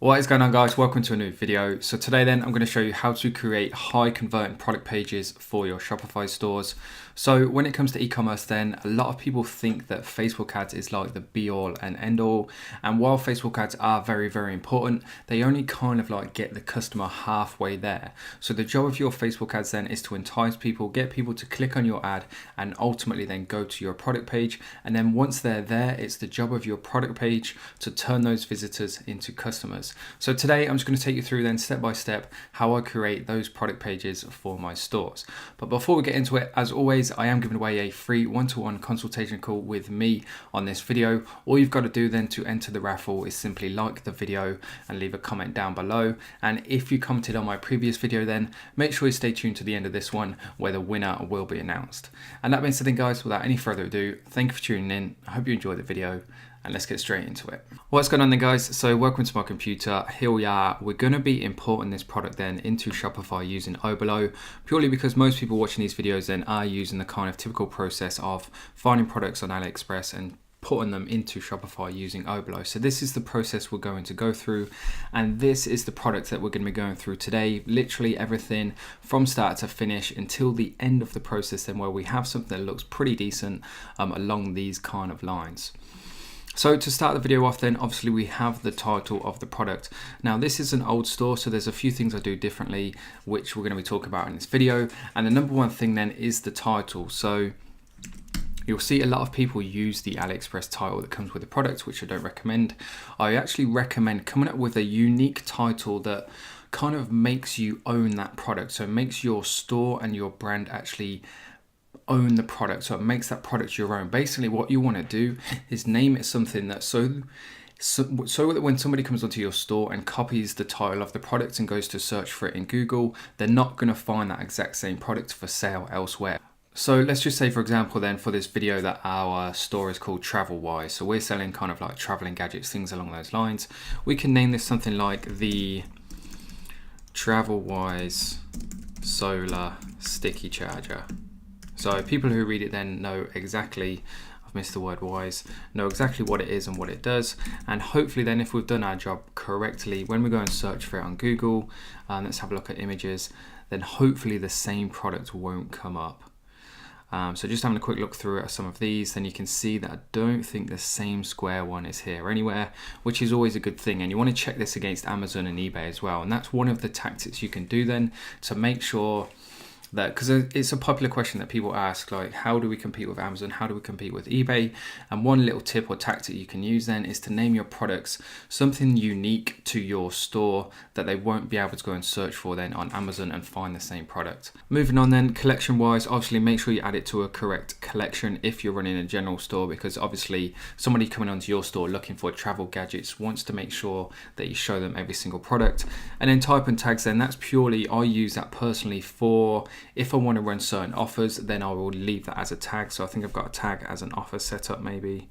What is going on, guys? Welcome to a new video. So today then I'm going to show you how to create high converting product pages for your Shopify stores. So when it comes to e-commerce then, a lot of people think that Facebook ads is like the be all and end all. And while Facebook ads are very, very important, they only kind of like get the customer halfway there. So the job of your Facebook ads then is to entice people, get people to click on your ad and ultimately then go to your product page. And then once they're there, it's the job of your product page to turn those visitors into customers. So today I'm just going to take you through then step by step how I create those product pages for my stores. But before we get into it, as always, I am giving away a free one-to-one consultation call with me on this video. All you've got to do then to enter the raffle is simply like the video and leave a comment down below. And if you commented on my previous video, then make sure you stay tuned to the end of this one where the winner will be announced. And that being said then, guys, without any further ado, thank you for tuning in. I hope you enjoyed the video. And let's get straight into it. What's going on then, guys? So welcome to my computer. Here we are. We're going to be importing this product then into Shopify using Oberlo, purely because most people watching these videos then are using the kind of typical process of finding products on AliExpress and putting them into Shopify using Oberlo. So this is the process we're going to go through, and this is the product that we're going to be going through today. Literally everything from start to finish until the end of the process then, where we have something that looks pretty decent along these kind of lines. So to start the video off then, obviously we have the title of the product. Now this is an old store, so there's a few things I do differently, which we're going to be talking about in this video. And the number one thing then is the title. So you'll see a lot of people use the AliExpress title that comes with the product, which I don't recommend. I actually recommend coming up with a unique title that kind of makes you own that product. So it makes your store and your brand actually own the product, so it makes that product your own. Basically what you want to do is name it something that so that when somebody comes onto your store and copies the title of the product and goes to search for it in Google, they're not going to find that exact same product for sale elsewhere. So let's just say, for example then, for this video that our store is called Travel Wise, so we're selling kind of like traveling gadgets, things along those lines. We can name this something like the Travel Wise Solar Sticky Charger. So people who read it then know exactly, I've missed the word wise, know exactly what it is and what it does. And hopefully then, if we've done our job correctly, when we go and search for it on Google, let's have a look at images, then hopefully the same product won't come up. So just having a quick look through at some of these, then you can see that I don't think the same square one is here anywhere, which is always a good thing. And you want to check this against Amazon and eBay as well. And that's one of the tactics you can do then to make sure that, because it's a popular question that people ask, like, how do we compete with Amazon? How do we compete with eBay? And one little tip or tactic you can use then is to name your products something unique to your store that they won't be able to go and search for then on Amazon and find the same product. Moving on then, collection wise, obviously make sure you add it to a correct collection if you're running a general store, because obviously somebody coming onto your store looking for travel gadgets wants to make sure that you show them every single product. And then type and tags then, that's purely, I use that personally for if I want to run certain offers, then I will leave that as a tag. So I think I've got a tag as an offer set up, maybe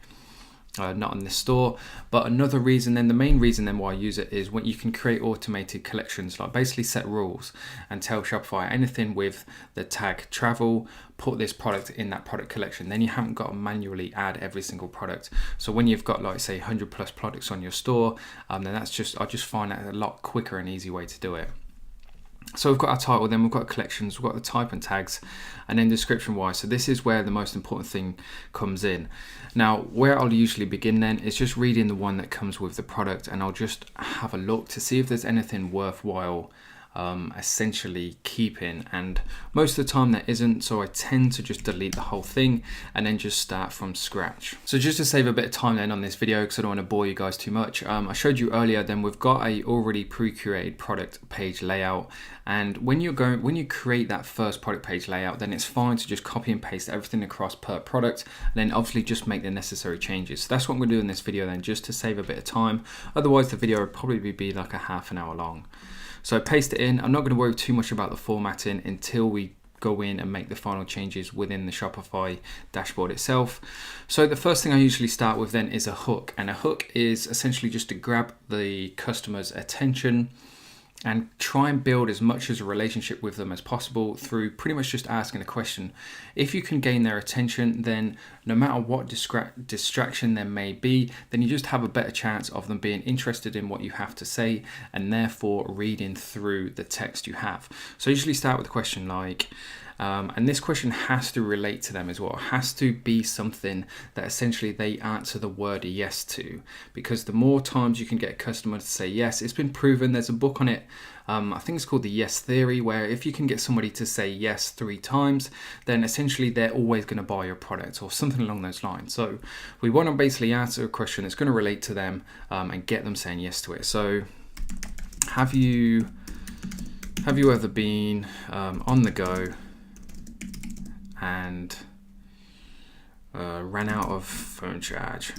not in this store. But another reason then, the main reason then why I use it is when you can create automated collections, like basically set rules and tell Shopify anything with the tag travel, put this product in that product collection. Then you haven't got to manually add every single product. So when you've got like say 100 plus products on your store, then I just find that a lot quicker and easy way to do it. So we've got our title, then we've got collections, we've got the type and tags, and then description wise. So this is where the most important thing comes in. Now, where I'll usually begin then is just reading the one that comes with the product, and I'll just have a look to see if there's anything worthwhile essentially keeping, and most of the time there isn't, so I tend to just delete the whole thing and then just start from scratch. So just to save a bit of time then on this video, because I don't want to bore you guys too much, I showed you earlier then we've got a already pre-created product page layout, and when you create that first product page layout, then it's fine to just copy and paste everything across per product, and then obviously just make the necessary changes. So that's what I'm going to do in this video then, just to save a bit of time. Otherwise the video would probably be like a half an hour long. So paste it in. I'm not going to worry too much about the formatting until we go in and make the final changes within the Shopify dashboard itself. So the first thing I usually start with then is a hook, and a hook is essentially just to grab the customer's attention and try and build as much as a relationship with them as possible through pretty much just asking a question. If you can gain their attention, then no matter what distraction there may be, then you just have a better chance of them being interested in what you have to say and therefore reading through the text you have. So usually start with a question like, and this question has to relate to them as well. It has to be something that essentially they answer the word yes to, because the more times you can get a customer to say yes, it's been proven. There's a book on it. I think it's called the Yes Theory, where if you can get somebody to say yes 3 times, then essentially they're always going to buy your product or something along those lines. So we want to basically answer a question that's going to relate to them and get them saying yes to it. So have you ever been on the go and ran out of phone charge?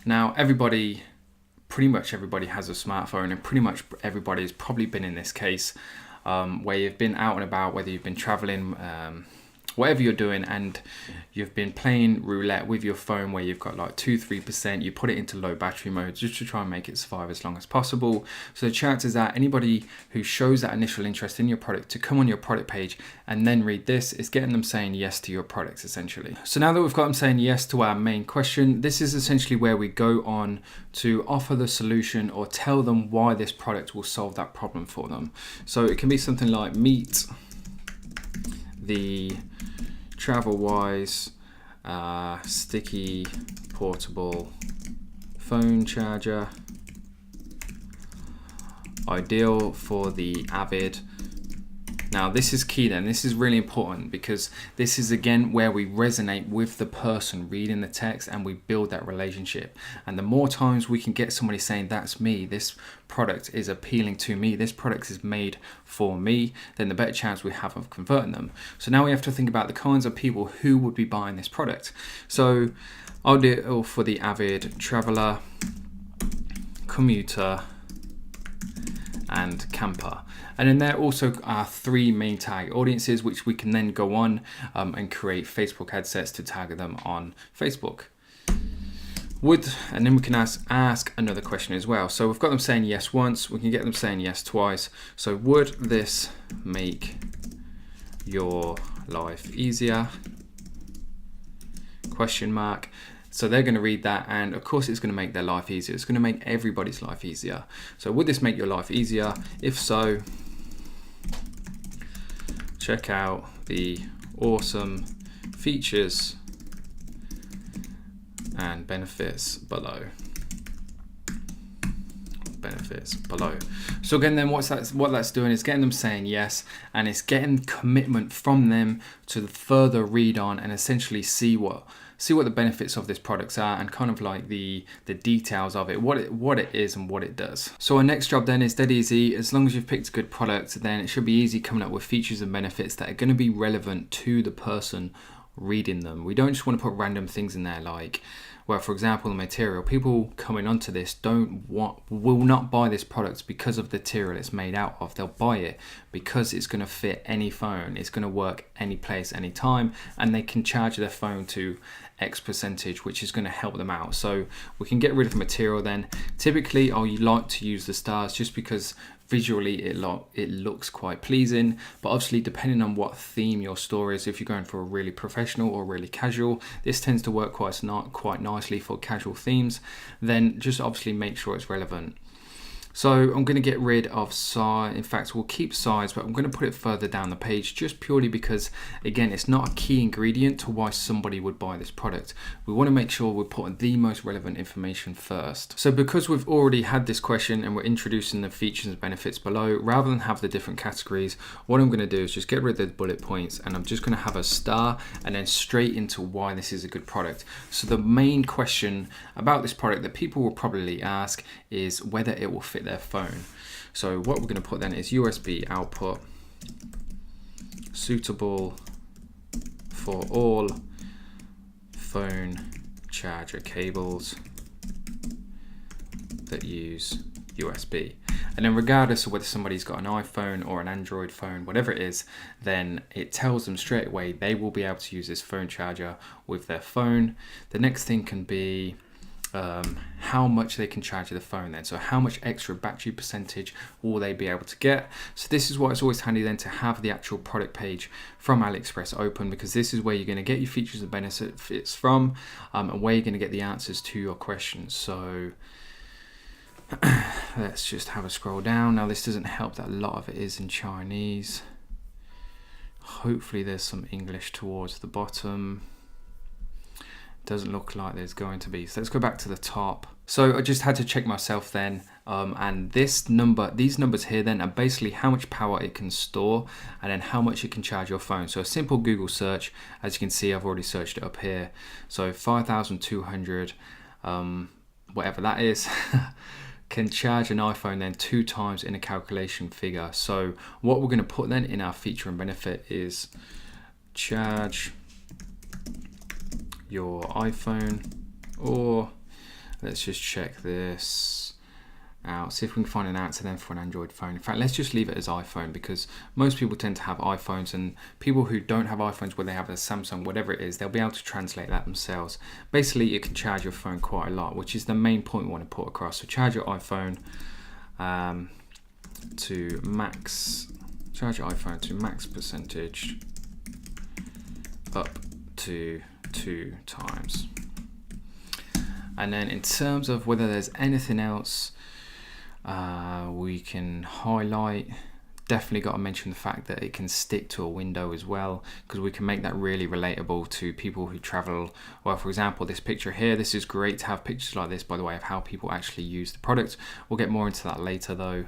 Now, pretty much everybody has a smartphone, and pretty much everybody has probably been in this case where you've been out and about, whether you've been traveling, whatever you're doing, and you've been playing roulette with your phone where you've got like 2-3%, you put it into low battery mode just to try and make it survive as long as possible. So the chances are anybody who shows that initial interest in your product to come on your product page and then read this is getting them saying yes to your products essentially. So now that we've got them saying yes to our main question, this is essentially where we go on to offer the solution or tell them why this product will solve that problem for them. So it can be something like meet the TravelWise sticky portable phone charger, ideal for the avid. Now this is key then, this is really important, because this is again where we resonate with the person reading the text and we build that relationship. And the more times we can get somebody saying, that's me, this product is appealing to me, this product is made for me, then the better chance we have of converting them. So now we have to think about the kinds of people who would be buying this product. So I'll do it all for the avid traveler, commuter, and camper. And then there also are 3 main target audiences, which we can then go on and create Facebook ad sets to target them on Facebook. And then we can ask another question as well. So we've got them saying yes once, we can get them saying yes twice. So would this make your life easier? Question mark. So they're going to read that, and of course it's going to make their life easier. It's going to make everybody's life easier. So would this make your life easier? If so, check out the awesome features and benefits below. So again, then what that's doing is getting them saying yes, and it's getting commitment from them to further read on and essentially see what the benefits of this product are, and kind of like the details of it, what it is and what it does. So our next job then is dead easy. As long as you've picked a good product, then it should be easy coming up with features and benefits that are going to be relevant to the person reading them. We don't just want to put random things in there like, well, for example, the material. People coming onto this will not buy this product because of the material it's made out of. They'll buy it because it's going to fit any phone, it's going to work any place, any time, and they can charge their phone to X percentage, which is going to help them out. So we can get rid of material then. Typically, I like to use the stars just because visually it looks quite pleasing, but obviously depending on what theme your store is, if you're going for a really professional or really casual, this tends to work quite nicely for casual themes. Then just obviously make sure it's relevant. So I'm going to get rid of size. In fact, we'll keep size, but I'm going to put it further down the page just purely because, again, it's not a key ingredient to why somebody would buy this product. We want to make sure we're putting the most relevant information first. So because we've already had this question and we're introducing the features and benefits below, rather than have the different categories, what I'm going to do is just get rid of the bullet points, and I'm just going to have a star and then straight into why this is a good product. So the main question about this product that people will probably ask is whether it will fit their phone. So what we're going to put then is USB output, suitable for all phone charger cables that use USB. And then regardless of whether somebody's got an iPhone or an Android phone, whatever it is, then it tells them straight away they will be able to use this phone charger with their phone. The next thing can be how much they can charge you the phone then. So how much extra battery percentage will they be able to get? So this is why it's always handy then to have the actual product page from AliExpress open, because this is where you're going to get your features and benefits from, and where you're going to get the answers to your questions. So let's just have a scroll down. Now this doesn't help that a lot of it is in Chinese. Hopefully there's some English towards the bottom. Doesn't look like there's going to be. So let's go back to the top. So I just had to check myself then, and these numbers here then are basically how much power it can store and then how much it can charge your phone. So a simple Google search, as you can see, I've already searched it up here. So 5,200, whatever that is, can charge an iPhone then 2 times in a calculation figure. So what we're going to put then in our feature and benefit is charge your iPhone, or let's just check this out, see if we can find an answer then for an Android phone. In fact, let's just leave it as iPhone, because most people tend to have iPhones, and people who don't have iPhones, where they have a Samsung, whatever it is, they'll be able to translate that themselves. Basically, it can charge your phone quite a lot, which is the main point we want to put across. So charge your iPhone to max percentage up to 2 times. And then in terms of whether there's anything else we can highlight, definitely got to mention the fact that it can stick to a window as well, because we can make that really relatable to people who travel. Well, for example, this picture here, this is great to have pictures like this, by the way, of how people actually use the product. We'll get more into that later though,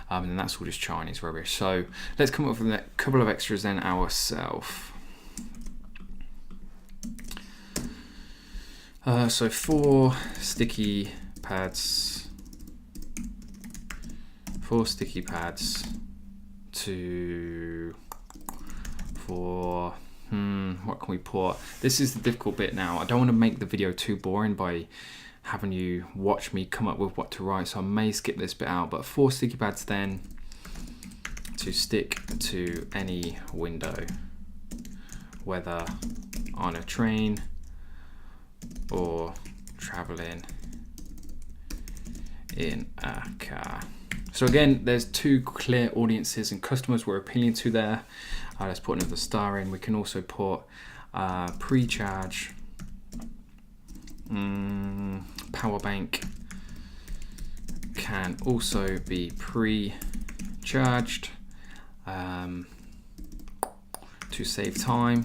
and that's all just Chinese rubbish. So let's come up with a couple of extras then ourselves. So 4 sticky pads what can we put? This is the difficult bit now. I don't want to make the video too boring by having you watch me come up with what to write, so I may skip this bit out, but 4 sticky pads then to stick to any window, whether on a train or traveling in a car. So again, there's 2 clear audiences and customers we're appealing to there. Let's put another star in. We can also put pre-charge, power bank can also be pre-charged to save time.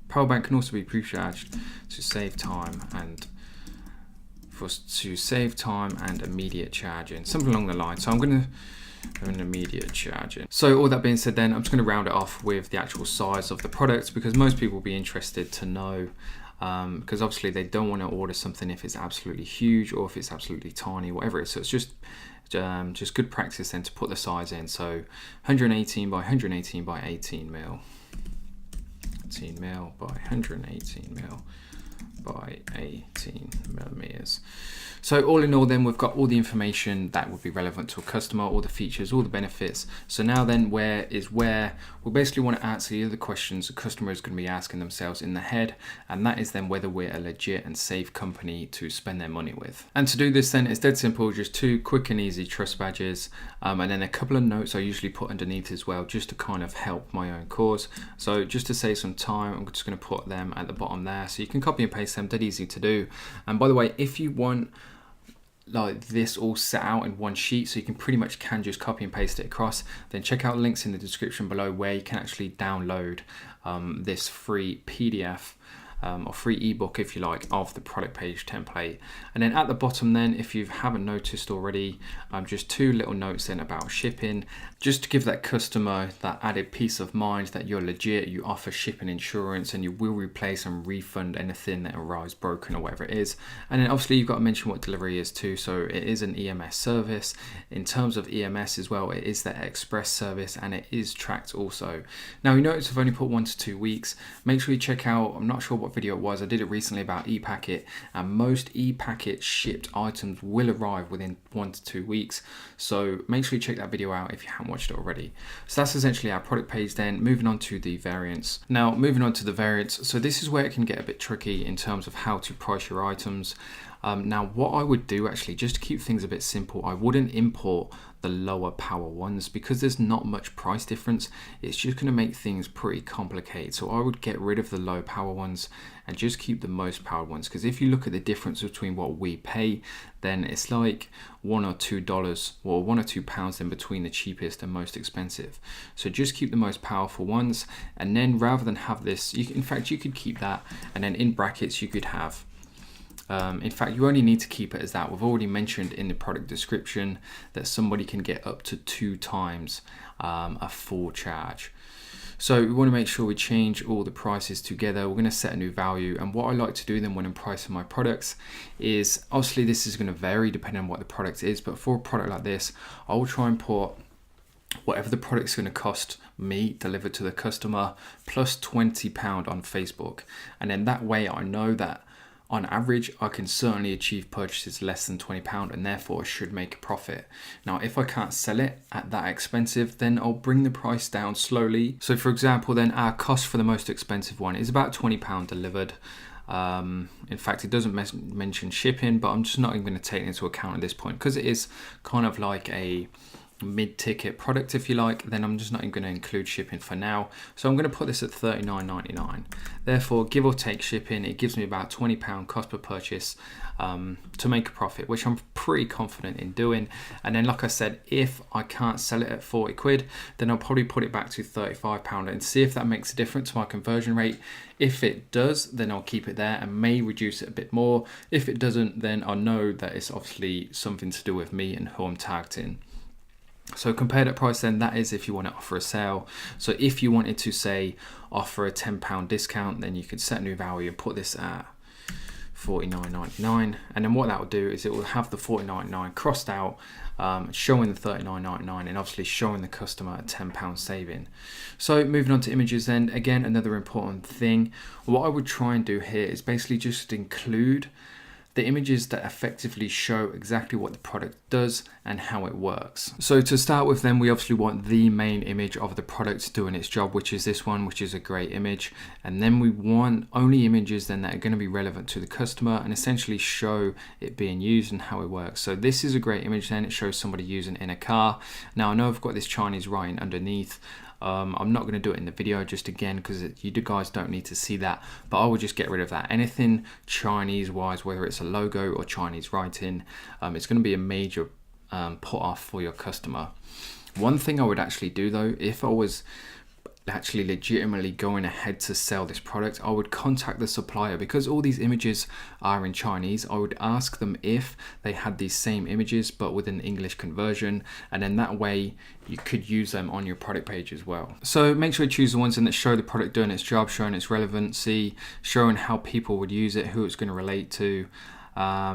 Power bank can also be pre-charged to save time and immediate charging, something along the line. So I'm going to do an immediate charging. So all that being said then, I'm just going to round it off with the actual size of the product, because most people will be interested to know, because obviously they don't want to order something if it's absolutely huge or if it's absolutely tiny, whatever it is. So it's just good practice then to put the size in. So 118 by 118 by 18 mil. 18 mil by 118 mil by 18 millimeters. So all in all then, we've got all the information that would be relevant to a customer, all the features, all the benefits. So now then, where we basically want to answer the other questions the customer is going to be asking themselves in the head, and that is then whether we're a legit and safe company to spend their money with. And to do this then, it's dead simple, just 2 quick and easy trust badges, and then a couple of notes I usually put underneath as well, just to kind of help my own cause. So just to save some time, I'm just going to put them at the bottom there, so you can copy and paste them, dead easy to do. And by the way, if you want like this all set out in one sheet, so you can pretty much just copy and paste it across, then check out links in the description below where you can actually download this free PDF or free ebook, if you like, of the product page template. And then at the bottom then, if you haven't noticed already, just 2 little notes then about shipping, just to give that customer that added peace of mind that you're legit, you offer shipping insurance, and you will replace and refund anything that arrives broken or whatever it is. And then obviously you've got to mention what delivery is too. So it is an EMS service. In terms of EMS as well, it is the express service, and it is tracked also. Now you notice I've only put 1 to 2 weeks. Make sure you check out, I'm not sure what video it was. I did it recently about ePacket, and most ePacket shipped items will arrive within 1 to 2 weeks. So make sure you check that video out if you haven't watched it already. So that's essentially our product page then. Moving on to the variants. Now, moving on to the variants. So this is where it can get a bit tricky in terms of how to price your items. Now, what I would do actually, just to keep things a bit simple, I wouldn't import the lower power ones because there's not much price difference. It's just going to make things pretty complicated. So I would get rid of the low power ones and just keep the most powered ones. Because if you look at the difference between what we pay, then it's like $1 or $2 or £1 or £2 in between the cheapest and most expensive. So just keep the most powerful ones. And then rather than have this, in fact, you could keep that. And then in brackets, you could have in fact, you only need to keep it as that. We've already mentioned in the product description that somebody can get up to 2 times a full charge. So we want to make sure we change all the prices together. We're going to set a new value. And what I like to do then when I'm pricing my products is, obviously this is going to vary depending on what the product is, but for a product like this, I will try and put whatever the product's going to cost me delivered to the customer plus £20 on Facebook. And then that way I know that on average, I can certainly achieve purchases less than £20 and therefore I should make a profit. Now, if I can't sell it at that expensive, then I'll bring the price down slowly. So for example, then our cost for the most expensive one is about £20 delivered. In fact, it doesn't mention shipping, but I'm just not even going to take it into account at this point because it is kind of like a mid-ticket product, if you like. Then I'm just not even going to include shipping for now. So I'm going to put this at $39.99. Therefore, give or take shipping, it gives me about £20 cost per purchase to make a profit, which I'm pretty confident in doing. And then, like I said, if I can't sell it at 40 quid, then I'll probably put it back to £35 and see if that makes a difference to my conversion rate. If it does, then I'll keep it there and may reduce it a bit more. If it doesn't, then I know that it's obviously something to do with me and who I'm targeting. So compare that price then, that is if you want to offer a sale. So if you wanted to say offer a £10 discount, then you could set a new value and put this at $49.99. And then what that will do is it will have the $49.99 crossed out, showing the $39.99 and obviously showing the customer a £10 saving. So moving on to images then, again, another important thing. What I would try and do here is basically just include the images that effectively show exactly what the product does and how it works. So to start with then, we obviously want the main image of the product doing its job, which is this one, which is a great image. And then we want only images then that are going to be relevant to the customer and essentially show it being used and how it works. So this is a great image then, it shows somebody using it in a car. Now I know I've got this Chinese writing underneath. I'm not going to do it in the video just again because you guys don't need to see that, but I will just get rid of that. Anything Chinese wise, whether it's a logo or Chinese writing, it's going to be a major put off for your customer. One thing I would actually do though, if I was actually legitimately going ahead to sell this product, I would contact the supplier because all these images are in Chinese. I would ask them if they had these same images but with an English conversion, and then that way you could use them on your product page as well. So make sure you choose the ones that show the product doing its job, showing its relevancy, showing how people would use it, who it's going to relate to.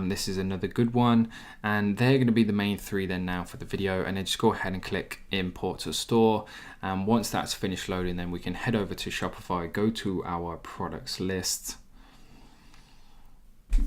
This is another good one, and they're going to be the main 3 then now for the video. And then just go ahead and click import to store, and once that's finished loading, then we can head over to Shopify, go to our products list.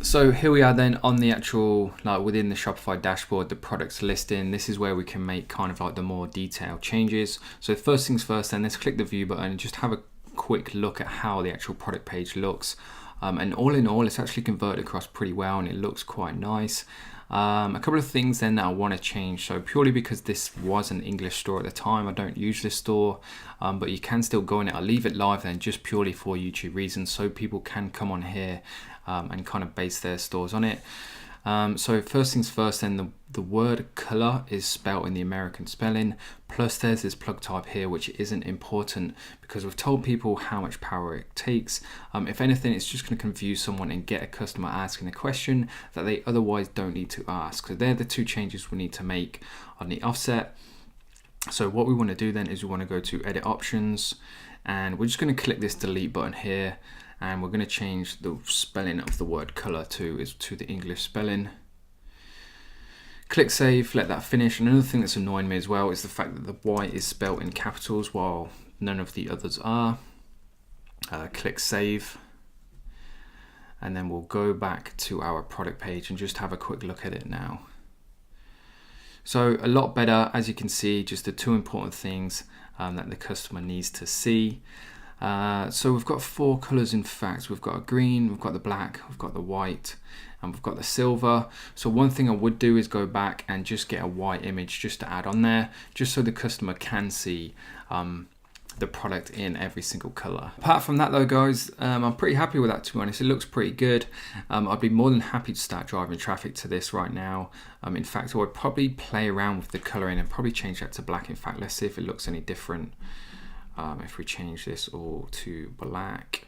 So here we are then on the actual, like within the Shopify dashboard, the products listing. This is where we can make kind of like the more detailed changes. So first things first, then let's click the view button and just have a quick look at how the actual product page looks. And all in all, it's actually converted across pretty well and it looks quite nice. A couple of things then that I want to change. So purely because this was an English store at the time, I don't use this store, but you can still go in it. I'll leave it live then just purely for YouTube reasons, so people can come on here and kind of base their stores on it. So first things first then, the word color is spelled in the American spelling, plus there's this plug type here which isn't important because we've told people how much power it takes. If anything, it's just going to confuse someone and get a customer asking a question that they otherwise don't need to ask. So they're the 2 changes we need to make on the offset. So what we want to do then is we want to go to edit options, and we're just going to click this delete button here. And we're going to change the spelling of the word color to the English spelling. Click save, let that finish. And another thing that's annoying me as well is the fact that the Y is spelled in capitals while none of the others are. Click save. and then we'll go back to our product page and just have a quick look at it now. So a lot better, as you can see, just the two important things that the customer needs to see. So we've got 4 colors in fact. We've got a green, we've got the black, we've got the white, and we've got the silver. So one thing I would do is go back and just get a white image just to add on there, just so the customer can see the product in every single color. Apart from that though guys, I'm pretty happy with that, to be honest. It looks pretty good. I'd be more than happy to start driving traffic to this right now. In fact, I would probably play around with the coloring and probably change that to black. In fact, let's see if it looks any different. If we change this all to black,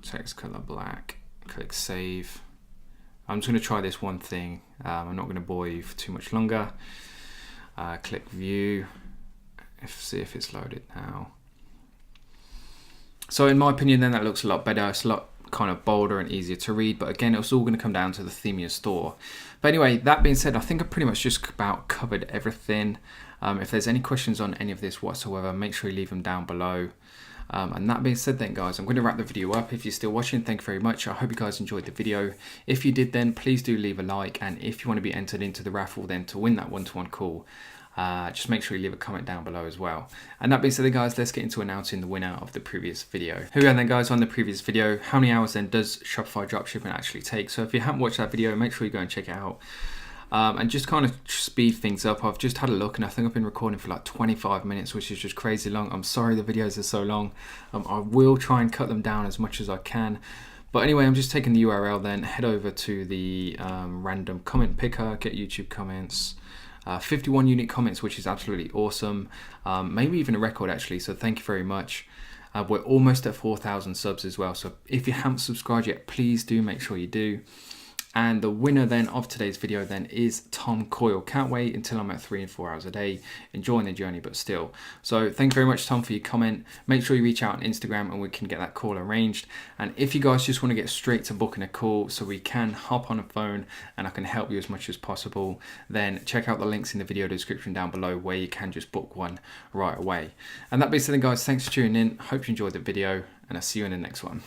text color black, click save. I'm just going to try this one thing. I'm not going to bore you for too much longer. Click view. See if it's loaded now. So in my opinion then that looks a lot better. It's a lot kind of bolder and easier to read, but again it's all going to come down to the theme of your store. But anyway, that being said, I think I pretty much just about covered everything. If there's any questions on any of this whatsoever, make sure you leave them down below. And that being said then guys, I'm going to wrap the video up. If you're still watching, thank you very much. I hope you guys enjoyed the video. If you did, then please do leave a like, and if you want to be entered into the raffle then to win that one-to-one call, just make sure you leave a comment down below as well. And that being said guys, let's get into announcing the winner of the previous video. Here we go then guys, on the previous video, how many hours then does Shopify dropshipping actually take? So if you haven't watched that video, make sure you go and check it out. And just kind of speed things up. I've just had a look and I think I've been recording for like 25 minutes, which is just crazy long. I'm sorry the videos are so long. I will try and cut them down as much as I can. But anyway, I'm just taking the URL then, head over to the random comment picker, get YouTube comments. 51 unique comments, which is absolutely awesome. Maybe even a record actually, so thank you very much. We're almost at 4,000 subs as well, so if you haven't subscribed yet, please do make sure you do. And the winner then of today's video then is Tom Coyle. Can't wait until I'm at 3 and 4 hours a day, enjoying the journey, but still. So thank you very much, Tom, for your comment. Make sure you reach out on Instagram and we can get that call arranged. And if you guys just want to get straight to booking a call so we can hop on a phone and I can help you as much as possible, then check out the links in the video description down below where you can just book one right away. And that being said, guys, thanks for tuning in. Hope you enjoyed the video and I'll see you in the next one.